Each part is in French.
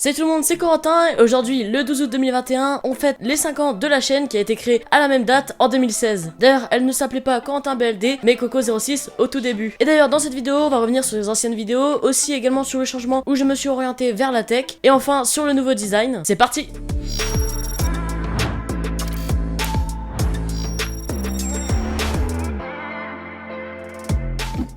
Salut tout le monde, c'est Corentin et aujourd'hui, le 12 août 2021, on fête les 5 ans de la chaîne qui a été créée à la même date en 2016. D'ailleurs, elle ne s'appelait pas Corentin BLD, mais Coco06 au tout début. Et d'ailleurs, dans cette vidéo, on va revenir sur les anciennes vidéos, aussi également sur le changement où je me suis orienté vers la tech, et enfin sur le nouveau design. C'est parti!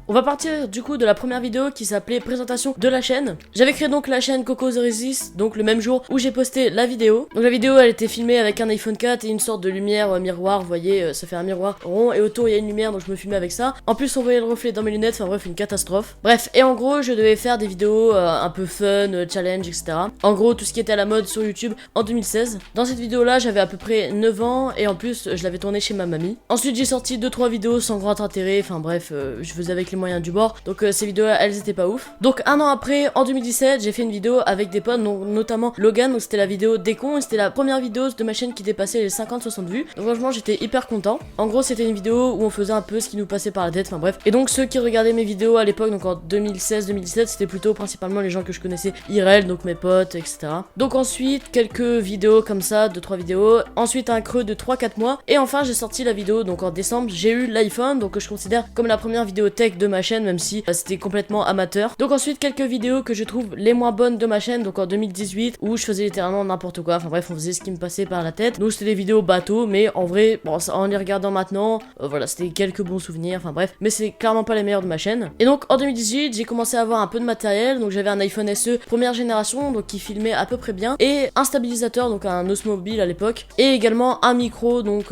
On va partir du coup de la première vidéo qui s'appelait présentation de la chaîne. J'avais créé donc la chaîne Coco06, donc le même jour où j'ai posté la vidéo. Donc la vidéo elle était filmée avec un iPhone 4 et une sorte de lumière miroir, vous voyez, ça fait un miroir rond et autour il y a une lumière donc je me filmais avec ça. En plus on voyait le reflet dans mes lunettes, enfin bref une catastrophe. Bref, et en gros je devais faire des vidéos un peu fun, challenge, etc. En gros tout ce qui était à la mode sur YouTube en 2016. Dans cette vidéo là j'avais à peu près 9 ans et en plus je l'avais tournée chez ma mamie. Ensuite j'ai sorti 2-3 vidéos sans grand intérêt, enfin bref, je faisais avec les moyens du bord, donc ces vidéos là elles étaient pas ouf. Donc un an après, en 2017, j'ai fait une vidéo avec des potes, donc notamment Logan, donc c'était la vidéo des cons et c'était la première vidéo de ma chaîne qui dépassait les 50-60 vues. Donc franchement j'étais hyper content. En gros c'était une vidéo où on faisait un peu ce qui nous passait par la tête, enfin bref. Et donc ceux qui regardaient mes vidéos à l'époque, donc en 2016-2017, c'était plutôt principalement les gens que je connaissais IRL, donc mes potes, etc. Donc ensuite quelques vidéos comme ça, 2-3 vidéos, ensuite un creux de 3-4 mois, et enfin j'ai sorti la vidéo, donc en décembre j'ai eu l'iPhone, donc que je considère comme la première vidéo tech de ma chaîne, même si c'était complètement amateur. Donc ensuite quelques vidéos que je trouve les moins bonnes de ma chaîne, donc en 2018 où je faisais littéralement n'importe quoi, enfin bref on faisait ce qui me passait par la tête. Donc c'était des vidéos bateau, mais en vrai, bon en les regardant maintenant, voilà c'était quelques bons souvenirs, enfin bref, mais c'est clairement pas les meilleurs de ma chaîne. Et donc en 2018 j'ai commencé à avoir un peu de matériel, donc j'avais un iPhone SE première génération, donc qui filmait à peu près bien, et un stabilisateur, donc un Osmo Mobile à l'époque, et également un micro, donc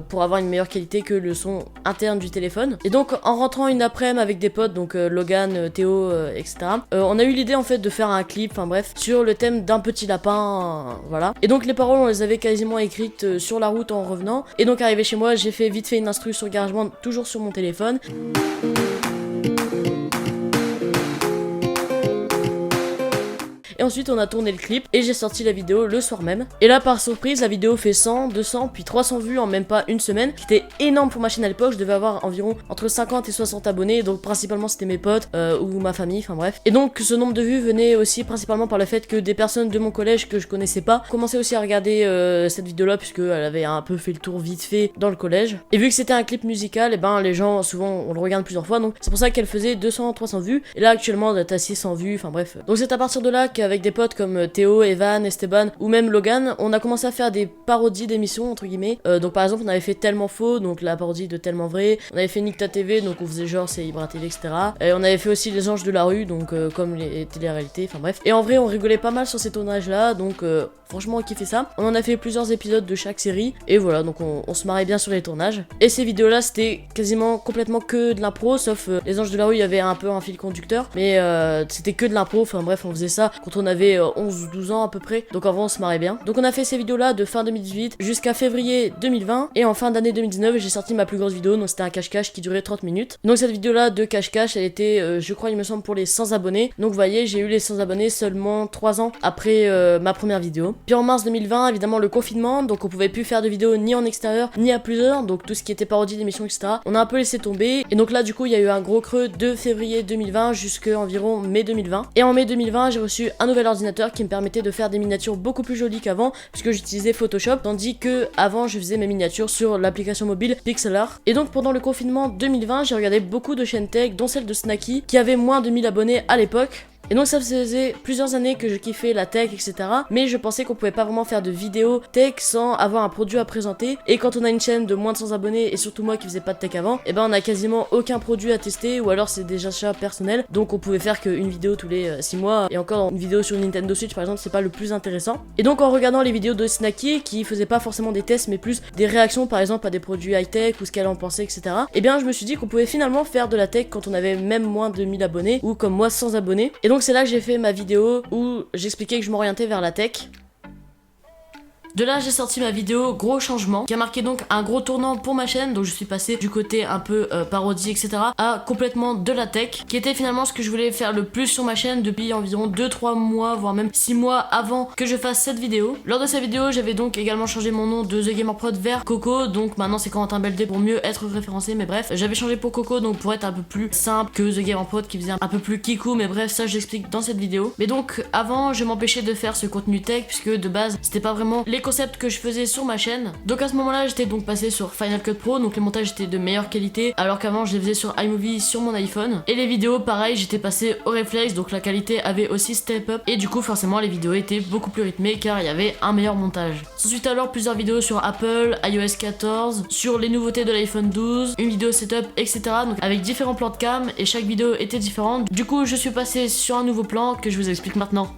pour avoir une meilleure qualité que le son interne du téléphone. Et donc en rentrant une après-midi avec des potes, donc Logan, Théo, etc. On a eu l'idée en fait de faire un clip, enfin bref, sur le thème d'un petit lapin, voilà. Et donc les paroles on les avait quasiment écrites sur la route en revenant. Et donc arrivé chez moi, j'ai fait vite fait une instru sur GarageBand, toujours sur mon téléphone. Et ensuite on a tourné le clip et j'ai sorti la vidéo le soir même. Et là par surprise la vidéo fait 100, 200 puis 300 vues en même pas une semaine. C'était énorme pour ma chaîne à l'époque, je devais avoir environ entre 50 et 60 abonnés. Donc principalement c'était mes potes ou ma famille, enfin bref. Et donc ce nombre de vues venait aussi principalement par le fait que des personnes de mon collège que je connaissais pas commençaient aussi à regarder cette vidéo là, puisque elle avait un peu fait le tour vite fait dans le collège. Et vu que c'était un clip musical, et ben les gens souvent on le regarde plusieurs fois, donc c'est pour ça qu'elle faisait 200, 300 vues. Et là actuellement elle est à 600 vues, enfin bref. Donc c'est à partir de là qu'avec des potes comme Théo, Evan, Esteban ou même Logan, on a commencé à faire des parodies d'émissions entre guillemets. Donc par exemple on avait fait Tellement Faux, donc la parodie de Tellement Vrai. On avait fait Nick TV, donc on faisait genre c'est Ibra TV, etc. Et on avait fait aussi Les Anges de la Rue, donc comme les télé-réalités, enfin bref. Et en vrai on rigolait pas mal sur ces tournages là, donc franchement on kiffait ça. On en a fait plusieurs épisodes de chaque série et voilà, donc on se marrait bien sur les tournages. Et ces vidéos là c'était quasiment complètement que de l'impro, sauf Les Anges de la Rue il y avait un peu un fil conducteur, mais c'était que de l'impro, enfin bref on faisait ça quand on avait 11 ou 12 ans à peu près, donc avant on se marrait bien. Donc on a fait ces vidéos là de fin 2018 jusqu'à février 2020, et en fin d'année 2019 j'ai sorti ma plus grosse vidéo, donc c'était un cache-cache qui durait 30 minutes. Donc cette vidéo là de cache-cache elle était je crois il me semble pour les 100 abonnés, donc vous voyez j'ai eu les 100 abonnés seulement 3 ans après ma première vidéo. Puis en mars 2020 évidemment le confinement, donc on pouvait plus faire de vidéos ni en extérieur ni à plusieurs, donc tout ce qui était parodie d'émissions, etc. on a un peu laissé tomber, et donc là du coup il y a eu un gros creux de février 2020 jusqu'à environ mai 2020. Et en mai 2020 j'ai reçu un nouvel ordinateur qui me permettait de faire des miniatures beaucoup plus jolies qu'avant, puisque j'utilisais Photoshop, tandis que avant je faisais mes miniatures sur l'application mobile Pixlr. Et donc pendant le confinement 2020 j'ai regardé beaucoup de chaînes tech, dont celle de Snacky qui avait moins de 1000 abonnés à l'époque. Et donc ça faisait plusieurs années que je kiffais la tech, etc. Mais je pensais qu'on pouvait pas vraiment faire de vidéos tech sans avoir un produit à présenter. Et quand on a une chaîne de moins de 100 abonnés, et surtout moi qui faisais pas de tech avant, et ben on a quasiment aucun produit à tester, ou alors c'est des achats personnels. Donc on pouvait faire qu'une vidéo tous les 6 mois. Et encore une vidéo sur Nintendo Switch par exemple, c'est pas le plus intéressant. Et donc en regardant les vidéos de Snacky, qui faisait pas forcément des tests mais plus des réactions par exemple à des produits high-tech ou ce qu'elle en pensait, etc. Et bien je me suis dit qu'on pouvait finalement faire de la tech quand on avait même moins de 1000 abonnés, ou comme moi 100 abonnés. Et donc c'est là que j'ai fait ma vidéo où j'expliquais que je m'orientais vers la tech. De là j'ai sorti ma vidéo Gros Changement qui a marqué donc un gros tournant pour ma chaîne. Donc je suis passé du côté un peu parodie etc à complètement de la tech, qui était finalement ce que je voulais faire le plus sur ma chaîne depuis environ 2-3 mois voire même 6 mois avant que je fasse cette vidéo. Lors de cette vidéo j'avais donc également changé mon nom de The Gamer Prod vers Coco, donc maintenant c'est Corentin Beldé pour mieux être référencé, mais bref j'avais changé pour Coco donc pour être un peu plus simple que The Gamer Prod qui faisait un peu plus kikou, mais bref ça j'explique dans cette vidéo. Mais donc avant je m'empêchais de faire ce contenu tech puisque de base c'était pas vraiment les concepts que je faisais sur ma chaîne. Donc à ce moment là j'étais donc passé sur Final Cut Pro, donc les montages étaient de meilleure qualité alors qu'avant je les faisais sur iMovie sur mon iPhone, et les vidéos pareil j'étais passé au réflexe, donc la qualité avait aussi step up et du coup forcément les vidéos étaient beaucoup plus rythmées car il y avait un meilleur montage. Ensuite alors plusieurs vidéos sur Apple, iOS 14, sur les nouveautés de l'iPhone 12, une vidéo setup etc, donc avec différents plans de cam et chaque vidéo était différente. Du coup je suis passé sur un nouveau plan que je vous explique maintenant.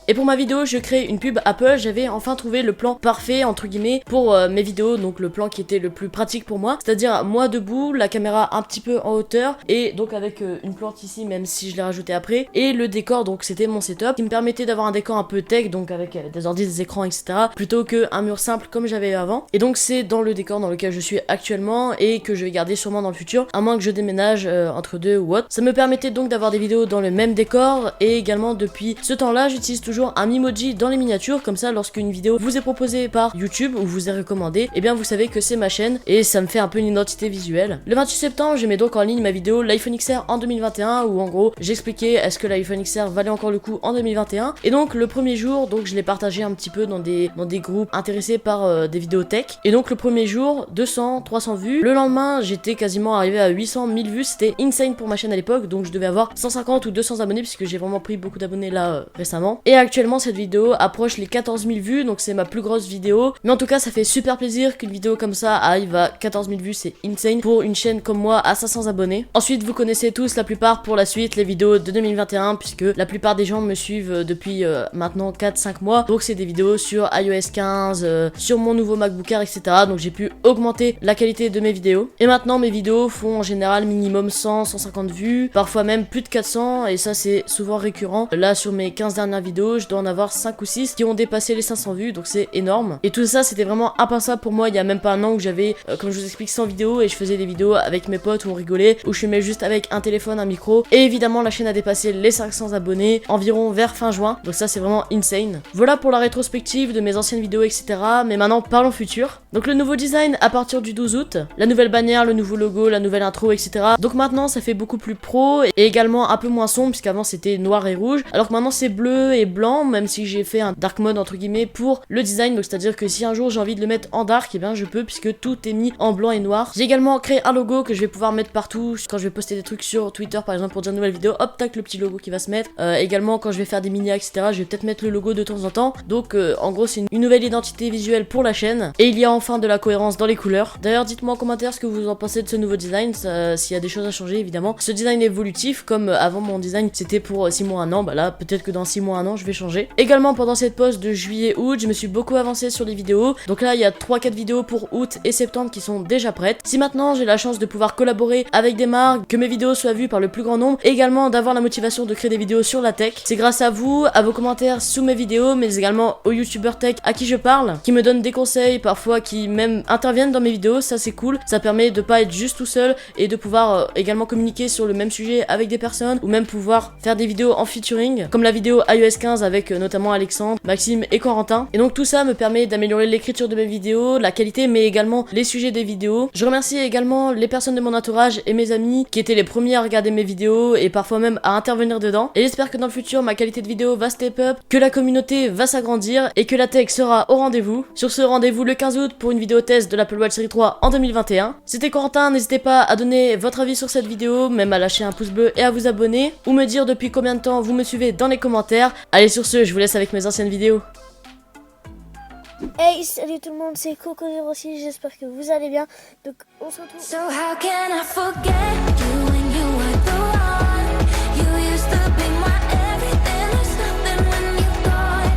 Et pour ma vidéo, je crée une pub Apple, j'avais enfin trouvé le plan parfait entre guillemets pour mes vidéos, donc le plan qui était le plus pratique pour moi, c'est-à-dire moi debout, la caméra un petit peu en hauteur et donc avec une plante ici même si je l'ai rajouté après, et le décor, donc c'était mon setup qui me permettait d'avoir un décor un peu tech, donc avec des ordi, des écrans etc, plutôt qu'un mur simple comme j'avais avant. Et donc c'est dans le décor dans lequel je suis actuellement et que je vais garder sûrement dans le futur, à moins que je déménage entre deux ou autre. Ça me permettait donc d'avoir des vidéos dans le même décor, et également depuis ce temps-là j'utilise toujours un emoji dans les miniatures, comme ça lorsqu'une vidéo vous est proposée par YouTube ou vous est recommandée, et bien vous savez que c'est ma chaîne et ça me fait un peu une identité visuelle. Le 28 septembre j'ai mis donc en ligne ma vidéo l'iPhone XR en 2021 où en gros j'expliquais est-ce que l'iPhone XR valait encore le coup en 2021, et donc le premier jour donc je l'ai partagé un petit peu dans des groupes intéressés par des vidéos tech, et donc le premier jour 200-300 vues, le lendemain j'étais quasiment arrivé à 800-1000 vues, c'était insane pour ma chaîne à l'époque, donc je devais avoir 150 ou 200 abonnés puisque j'ai vraiment pris beaucoup d'abonnés là récemment, et actuellement cette vidéo approche les 14 000 vues, donc c'est ma plus grosse vidéo, mais en tout cas ça fait super plaisir qu'une vidéo comme ça arrive à 14 000 vues, c'est insane pour une chaîne comme moi à 500 abonnés. Ensuite vous connaissez tous la plupart pour la suite les vidéos de 2021 puisque la plupart des gens me suivent depuis maintenant 4-5 mois, donc c'est des vidéos sur iOS 15, sur mon nouveau MacBook Air etc, donc j'ai pu augmenter la qualité de mes vidéos, et maintenant mes vidéos font en général minimum 100-150 vues, parfois même plus de 400, et ça c'est souvent récurrent. Là sur mes 15 dernières vidéos je dois en avoir 5 ou 6 qui ont dépassé les 500 vues, donc c'est énorme. Et tout ça c'était vraiment impensable pour moi il y a même pas un an où j'avais, comme je vous explique, 100 vidéos et je faisais des vidéos avec mes potes où on rigolait, où je filmais juste avec un téléphone, un micro, et évidemment la chaîne a dépassé les 500 abonnés environ vers fin juin, donc ça c'est vraiment insane. Voilà pour la rétrospective de mes anciennes vidéos etc, mais maintenant parlons futur. Donc le nouveau design à partir du 12 août, la nouvelle bannière, le nouveau logo, la nouvelle intro etc, donc maintenant ça fait beaucoup plus pro et également un peu moins sombre puisqu'avant c'était noir et rouge, alors que maintenant c'est bleu et blanc, même si j'ai fait un dark mode entre guillemets pour le design, donc c'est à dire que si un jour j'ai envie de le mettre en dark, et bien je peux puisque tout est mis en blanc et noir. J'ai également créé un logo que je vais pouvoir mettre partout quand je vais poster des trucs sur Twitter par exemple pour dire une nouvelle vidéo, hop tac le petit logo qui va se mettre, également quand je vais faire des mini etc je vais peut-être mettre le logo de temps en temps, donc en gros c'est une nouvelle identité visuelle pour la chaîne, et il y a enfin de la cohérence dans les couleurs. D'ailleurs dites-moi en commentaire ce que vous en pensez de ce nouveau design, s'il y a des choses à changer évidemment. Ce design est évolutif, comme avant mon design c'était pour 6 mois 1 an, bah là peut-être que dans 6 mois 1 an je vais changer. Également pendant cette pause de juillet-août je me suis beaucoup avancé sur les vidéos, donc là il y a 3-4 vidéos pour août et septembre qui sont déjà prêtes. Si maintenant j'ai la chance de pouvoir collaborer avec des marques, que mes vidéos soient vues par le plus grand nombre, et également d'avoir la motivation de créer des vidéos sur la tech, c'est grâce à vous, à vos commentaires sous mes vidéos, mais également aux youtubeurs tech à qui je parle, qui me donnent des conseils, parfois qui même interviennent dans mes vidéos, ça c'est cool, ça permet de pas être juste tout seul et de pouvoir également communiquer sur le même sujet avec des personnes, ou même pouvoir faire des vidéos en featuring, comme la vidéo iOS 15 avec notamment Alexandre, Maxime et Corentin. Et donc tout ça me permet d'améliorer l'écriture de mes vidéos, la qualité, mais également les sujets des vidéos. Je remercie également les personnes de mon entourage et mes amis qui étaient les premiers à regarder mes vidéos et parfois même à intervenir dedans. Et j'espère que dans le futur ma qualité de vidéo va step up, que la communauté va s'agrandir et que la tech sera au rendez-vous. Sur ce, rendez-vous le 15 août pour une vidéo test de l'Apple Watch Série 3 en 2021. C'était Corentin, n'hésitez pas à donner votre avis sur cette vidéo, même à lâcher un pouce bleu et à vous abonner, ou me dire depuis combien de temps vous me suivez dans les commentaires. Allez, sur ce, je vous laisse avec mes anciennes vidéos. Hey, salut tout le monde, c'est Coco06, j'espère que vous allez bien. Donc on se retrouve. So how can I forget you when you were the one? You used to be my everything, there's nothing when you're gone.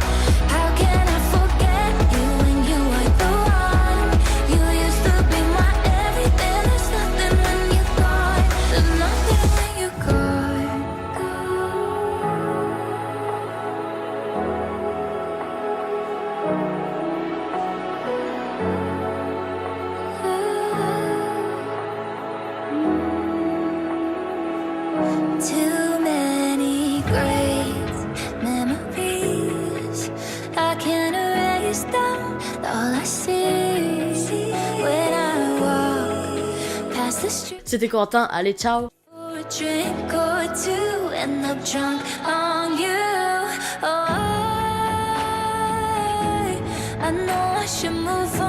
How can I forget you when you were the one? You used to be my everything, there's nothing when you're gone. There's nothing when you're gone. the street C'était Corentin, allez ciao. for a drink or two, end up drunk on you. Oh, I know I should move on.